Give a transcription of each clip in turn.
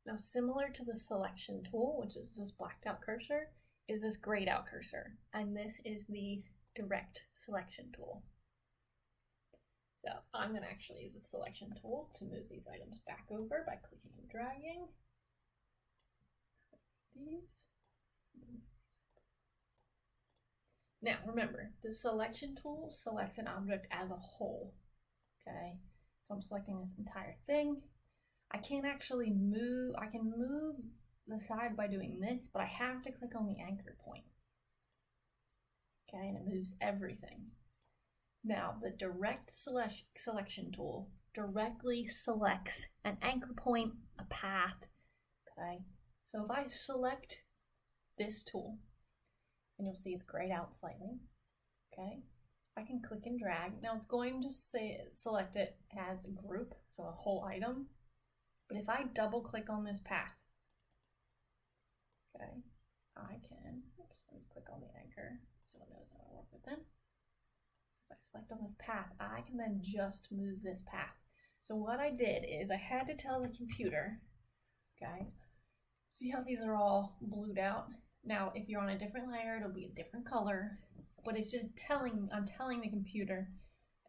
Now, similar to the selection tool, which is this blacked out cursor, is this grayed out cursor, and this is the direct selection tool. So I'm going to actually use the selection tool to move these items back over by clicking and dragging. These. Now remember, the selection tool selects an object as a whole. Okay, so I'm selecting this entire thing. I can't actually move, I can move the side by doing this, but I have to click on the anchor point. Okay, and it moves everything. Now, the direct selection tool directly selects an anchor point, a path. Okay, so if I select this tool, and you'll see it's grayed out slightly. Okay, I can click and drag. Now it's going to say select it as a group, so a whole item. But if I double click on this path, okay, I can, oops, let me click on the anchor so it knows how to work with them. If I select on this path, I can then just move this path. So what I did is I had to tell the computer, okay, see how these are all blued out? Now, if you're on a different layer, it'll be a different color, but it's just I'm telling the computer,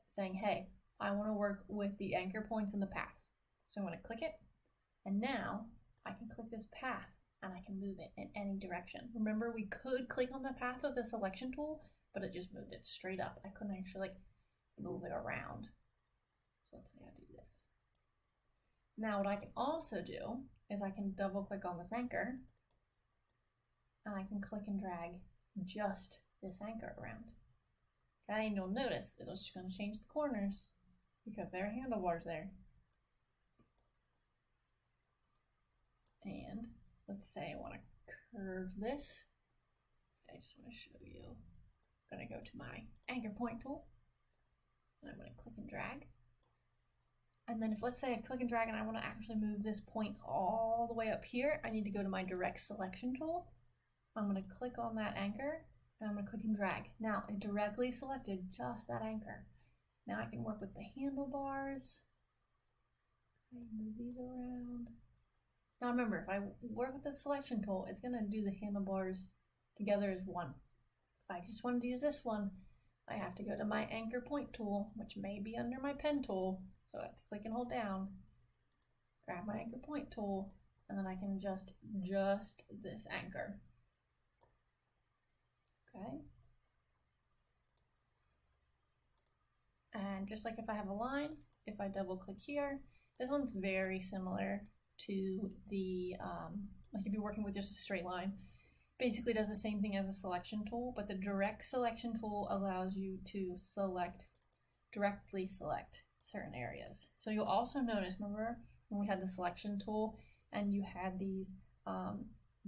saying, hey, I want to work with the anchor points and the paths. So I'm going to click it, and now I can click this path, and I can move it in any direction. Remember, we could click on the path with the selection tool, but it just moved it straight up. I couldn't actually move it around. So let's say I do this. Now what I can also do is I can double click on this anchor, and I can click and drag just this anchor around. Okay, and you'll notice it's just going to change the corners because there are handlebars there. And let's say I want to curve this. I just want to show you. I'm going to go to my anchor point tool, and I'm going to click and drag. And then if, let's say I click and drag and I want to actually move this point all the way up here, I need to go to my direct selection tool. I'm going to click on that anchor, and I'm going to click and drag. Now, it directly selected just that anchor. Now I can work with the handlebars. I move these around. Now remember, if I work with the selection tool, it's going to do the handlebars together as one. If I just wanted to use this one, I have to go to my anchor point tool, which may be under my pen tool. So I have to click and hold down, grab my anchor point tool, and then I can adjust just this anchor. Okay. And just like if I have a line, if I double click here, this one's very similar to the, like if you're working with just a straight line, basically does the same thing as a selection tool, but the direct selection tool allows you to directly select certain areas. So you'll also notice, remember when we had the selection tool and you had these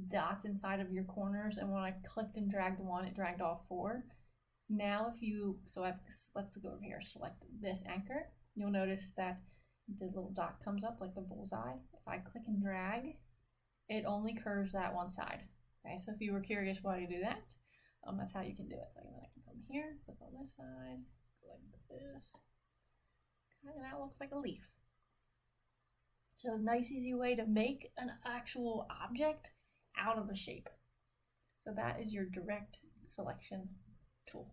dots inside of your corners, and when I clicked and dragged one, it dragged all four. Now if you, let's go over here, select this anchor, you'll notice that the little dot comes up like the bullseye. If I click and drag, it only curves that one side. Okay, so if you were curious why you do that, that's how you can do it. So I can come here, click on this side, go like this. Okay, and that looks like a leaf. So a nice easy way to make an actual object out of a shape. So that is your direct selection tool.